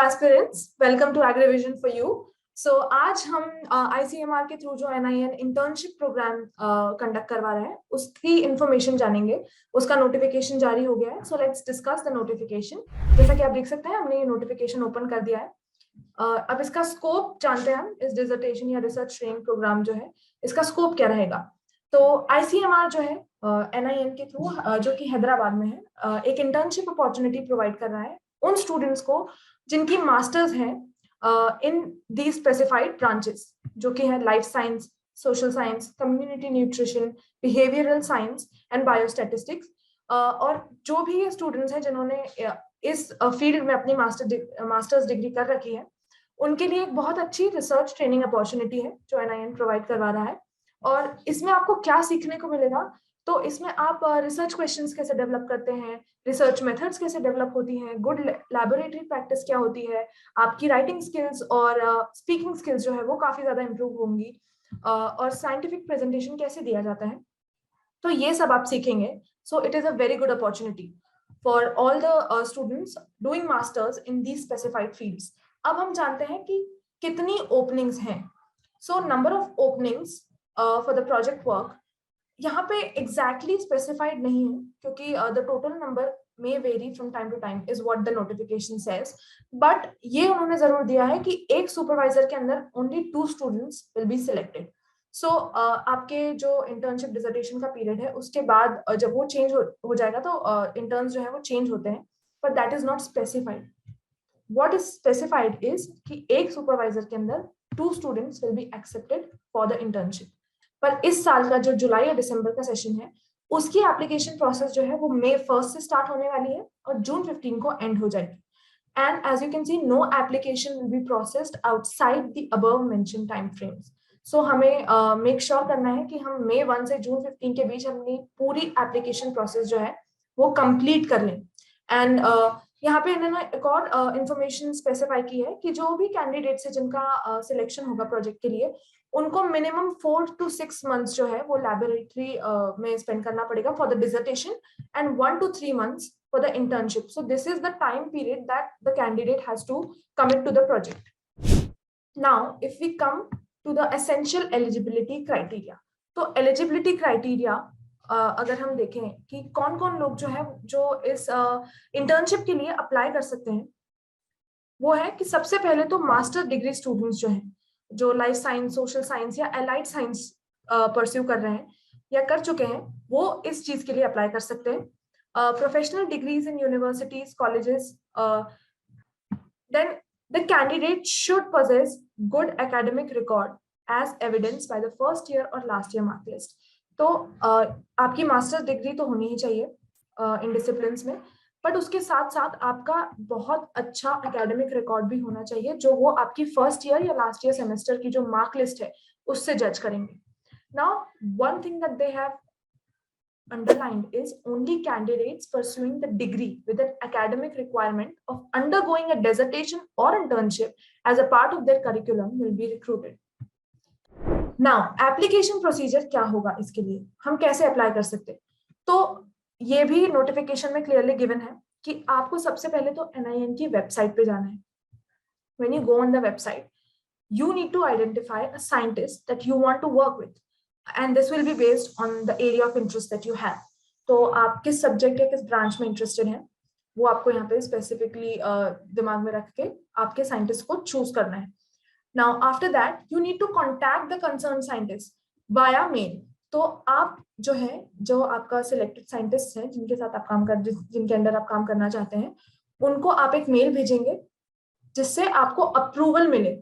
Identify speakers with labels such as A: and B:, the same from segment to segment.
A: Aspirants, welcome to Agrivision for you. So आज हम ICMR के थ्रू जो NIN इंटर्नशिप प्रोग्राम कंडक्ट करवा रहे हैं उसकी इंफॉर्मेशन जानेंगे। उसका नोटिफिकेशन जारी हो गया है, so let's discuss the notification. जैसा कि आप देख सकते हैं, हमने ये नोटिफिकेशन ओपन कर दिया है। अब इसका स्कोप जानते हैं हम। इस डिसर्टेशन या रिसर्च ट्रेनिंग प्रोग्राम जो है, इसका स्कोप क्या रहेगा। तो ICMR जो है NIN के थ्रू जो कि हैदराबाद में है, एक इंटर्नशिप अपॉर्चुनिटी प्रोवाइड कर रहा है उन स्टूडेंट्स को जिनकी मास्टर्स हैं इन दी स्पेसिफाइड ब्रांचेस, जो कि है life science, social science, community nutrition, behavioural science and biostatistics. और जो भी स्टूडेंट्स हैं जिन्होंने इस फील्ड में अपनी मास्टर्स डिग्री कर रखी है, उनके लिए एक बहुत अच्छी रिसर्च ट्रेनिंग अपॉर्चुनिटी है जो NIN प्रोवाइड करवा रहा है। और इसमें आपको क्या सीखने को मिलेगा, तो इसमें आप रिसर्च क्वेश्चंस कैसे डेवलप करते हैं, रिसर्च मेथड्स कैसे डेवलप होती हैं, गुड लैबोरेटरी प्रैक्टिस क्या होती है, आपकी राइटिंग स्किल्स और स्पीकिंग स्किल्स जो है वो काफी ज्यादा इंप्रूव होंगी, और साइंटिफिक प्रेजेंटेशन कैसे दिया जाता है, तो ये सब आप सीखेंगे। So it is a very good opportunity for all the students doing masters in the specified fields. अब हम जानते हैं कि कितनी ओपनिंग्स हैं। So number of openings for the project work यहाँ पे एग्जैक्टली स्पेसिफाइड नहीं है, क्योंकि the total number may vary from time to time is what the notification says. But ये उन्होंने जरूर दिया है कि एक सुपरवाइजर के अंदर only 2 students will be selected. So आपके जो इंटर्नशिप डिसर्टेशन का पीरियड है उसके बाद जब वो चेंज हो जाएगा तो इंटर्न्स जो है वो चेंज होते हैं, but that is not specified. What is specified is कि एक सुपरवाइजर के अंदर 2 students will be accepted for the internship. पर इस साल का जो जुलाई या दिसंबर का सेशन है, उसकी एप्लीकेशन प्रोसेस जो है वो May 1 से स्टार्ट होने वाली है और June 15 को एंड हो जाएगी। And as you can see, no application will be processed outside the above mentioned time frames. So हमें मेक श्योर करना है कि हम May 1 से June 15 के बीच अपनी पूरी एप्लीकेशन प्रोसेस जो है वो कंप्लीट कर लें। एंड यहाँ पे इन्होंने एक और इंफॉर्मेशन स्पेसिफाई की है कि जो भी कैंडिडेट्स है जिनका सिलेक्शन होगा प्रोजेक्ट के लिए, उनको मिनिमम 4 to 6 मंथ्स जो है वो लैबोरेटरी में स्पेंड करना पड़ेगा for the dissertation and 1 to 3 months for the internship. So this is the time period that the candidate has to commit to the project. Now if we come to the essential eligibility criteria, तो eligibility criteria अगर हम देखें कि कौन कौन लोग जो है जो इस इंटर्नशिप के लिए अप्लाई कर सकते हैं, वो है कि सबसे पहले तो मास्टर डिग्री स्टूडेंट्स जो हैं, जो लाइफ साइंस, सोशल साइंस या एलाइड साइंस परस्यू कर रहे हैं या कर चुके हैं, वो इस चीज के लिए अप्लाई कर सकते हैं। Professional degrees in universities, colleges, then the candidate should possess good academic record as evidenced by the first year और लास्ट ईयर मार्क लिस्ट। तो आपकी मास्टर्स डिग्री तो होनी ही चाहिए इन डिसिप्लिन्स में, बट उसके साथ साथ आपका बहुत अच्छा एकेडमिक रिकॉर्ड भी होना चाहिए, जो वो आपकी फर्स्ट ईयर या लास्ट ईयर सेमेस्टर की जो मार्क लिस्ट है उससे जज करेंगे। Now one thing that they have underlined is only candidates pursuing the degree with an academic requirement of undergoing a dissertation or internship as a part of their curriculum will be recruited. Now application procedure क्या होगा, इसके लिए हम कैसे apply कर सकते हैं, तो ये भी नोटिफिकेशन में क्लियरली गिवन है कि आपको सबसे पहले तो NIN की वेबसाइट पे जाना है। When you go on the website, you need to identify a scientist that you want to work with, and this will be based on the area of interest that you have. तो आप किस subject या किस branch में interested हैं, वो आपको यहाँ पे स्पेसिफिकली दिमाग में रख के आपके साइंटिस्ट को चूज करना है। Now after that you need to contact the concern scientist via mail. तो आप जो है, जो आपका सिलेक्टेड साइंटिस्ट है जिनके साथ आप काम कर, जिनके अंडर आप काम करना चाहते हैं, उनको आप एक मेल भेजेंगे जिससे आपको अप्रूवल मिले,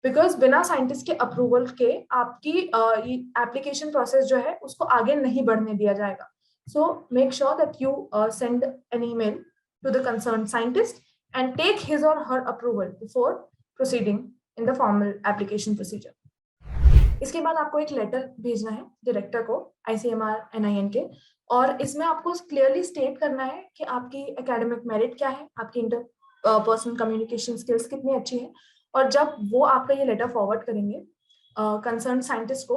A: बिकॉज बिना साइंटिस्ट के अप्रूवल के आपकी एप्लीकेशन प्रोसेस जो है उसको आगे नहीं बढ़ने दिया जाएगा। So make sure that you send an email to the concern scientist and take his or her approval before proceeding in the formal application procedure. इसके बाद आपको एक लेटर भेजना है डायरेक्टर को ICMR NIN के, और इसमें आपको क्लियरली स्टेट करना है कि आपकी एकेडमिक मेरिट क्या है, आपकी इंटर पर्सनल कम्युनिकेशन स्किल्स कितनी अच्छी है। और जब वो आपका ये लेटर फॉरवर्ड करेंगे कंसर्न साइंटिस्ट को,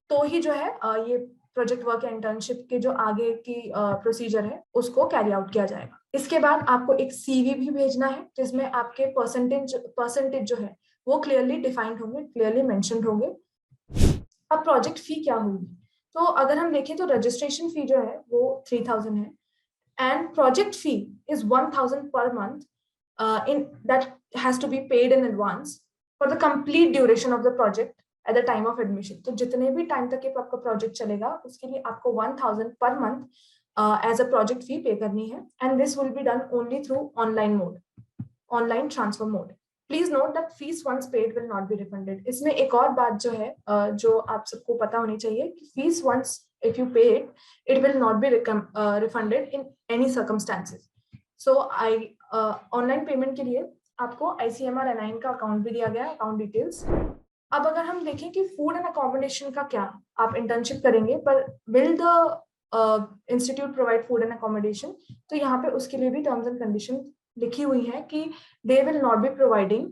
A: तो ही जो है ये प्रोजेक्ट वर्क या इंटर्नशिप के जो आगे की प्रोसीजर है उसको कैरी आउट किया जाएगा। इसके बाद आपको एक CV भी भेजना है जिसमें आपके परसेंटेज जो है वो क्लियरली डिफाइंड होंगे, क्लियरली मेंशन्ड होंगे। अब प्रोजेक्ट फी क्या होगी, तो अगर हम देखें तो रजिस्ट्रेशन फी जो है वो 3000 है and project fee is 1000 per month in that has to be paid in advance for the complete duration of the project at the time of admission। तो जितने भी टाइम तक ये आपका प्रोजेक्ट चलेगा उसके लिए आपको 1000 per month as a project fee पे करनी है and this will be done only through online transfer mode। Please note that fees once paid will not be refunded। इसमें एक और बात जो है जो आप सबको पता होनी चाहिए कि fees once if you pay it will not be refunded in any circumstances। So online payment के लिए आपको ICMR NIN का अकाउंट भी दिया गया है, अकाउंट डिटेल्स। अब अगर हम देखें कि फूड एंड अकोमोडेशन का क्या, आप इंटर्नशिप करेंगे पर will the institute provide food and accommodation, तो यहाँ पे उसके लिए भी टर्म्स एंड कंडीशन लिखी हुई है कि they will not be providing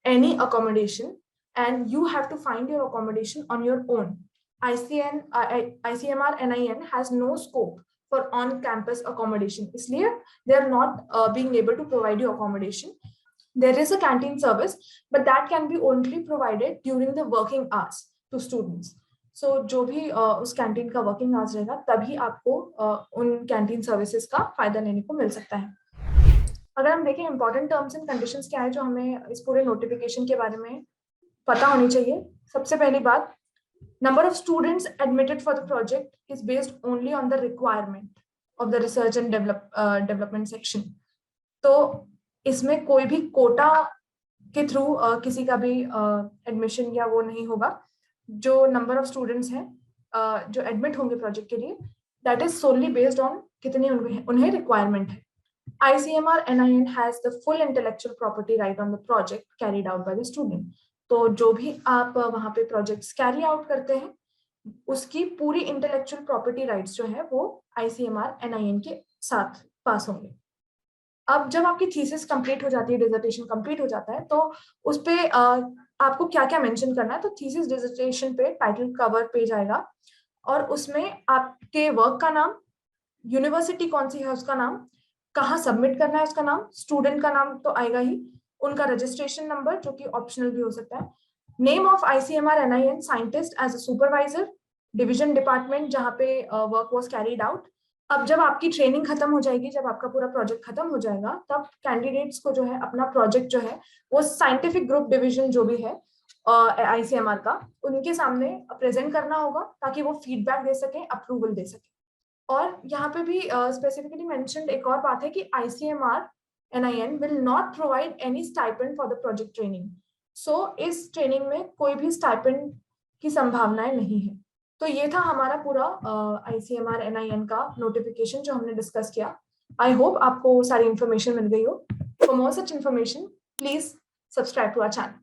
A: any accommodation and you have to find your accommodation on your own. ICMR NIN has no scope for on-campus accommodation, इसलिए they are not being able to provide you accommodation। There is a canteen service, but that can be only provided during the working hours to students। So जो भी उस canteen का working hours रहेगा तभी आपको उन canteen services का फायदा लेने को मिल सकता है। अगर हम देखें इंपॉर्टेंट टर्म्स एंड कंडीशंस क्या है जो हमें इस पूरे नोटिफिकेशन के बारे में पता होनी चाहिए। सबसे पहली बात, number of students admitted for the project is based only on the requirement of the research and development section। तो इसमें कोई भी कोटा के थ्रू किसी का भी एडमिशन या वो नहीं होगा। जो नंबर ऑफ स्टूडेंट्स हैं जो एडमिट होंगे प्रोजेक्ट के लिए दैट इज सोनली बेस्ड ऑन कितनी उन्हें रिक्वायरमेंट है। ICMR NIN has the full intellectual property right on the project carried out by the student। तो जो भी आप वहां पे प्रोजेक्ट्स कैरी आउट करते हैं उसकी पूरी इंटेलेक्चुअल प्रॉपर्टी राइट्स जो है वो ICMR NIN के साथ पास होंगे। अब जब आपकी थीसिस कंप्लीट हो जाती है, डिसर्टेशन कंप्लीट हो जाता है, तो उस पे आपको क्या क्या मेंशन करना है। तो थीसिस डिसर्टेशन पे टाइटल कवर पेज आएगा और उसमें आपके वर्क का नाम, यूनिवर्सिटी कौन सी है उसका नाम, कहाँ सबमिट करना है उसका नाम, स्टूडेंट का नाम तो आएगा ही, उनका रजिस्ट्रेशन नंबर जो कि ऑप्शनल भी हो सकता है, name of ICMR NIN scientist as a supervisor, division department जहाँ पे वर्क वाज कैरीड आउट। अब जब आपकी ट्रेनिंग खत्म हो जाएगी, जब आपका पूरा प्रोजेक्ट खत्म हो जाएगा, तब कैंडिडेट्स को जो है अपना प्रोजेक्ट जो है वो साइंटिफिक ग्रुप डिवीजन जो भी है ICMR का, उनके सामने प्रेजेंट करना होगा ताकि वो फीडबैक दे सके, अप्रूवल दे सके। और यहाँ पे भी स्पेसिफिकली मेंशन्ड एक और बात है कि ICMR NIN will not provide any stipend for the project training। So इस ट्रेनिंग में कोई भी स्टाइपेंड की संभावनाएं नहीं है। तो ये था हमारा पूरा ICMR NIN का नोटिफिकेशन जो हमने डिस्कस किया। आई होप आपको सारी इंफॉर्मेशन मिल गई हो। For more such information please subscribe to our channel.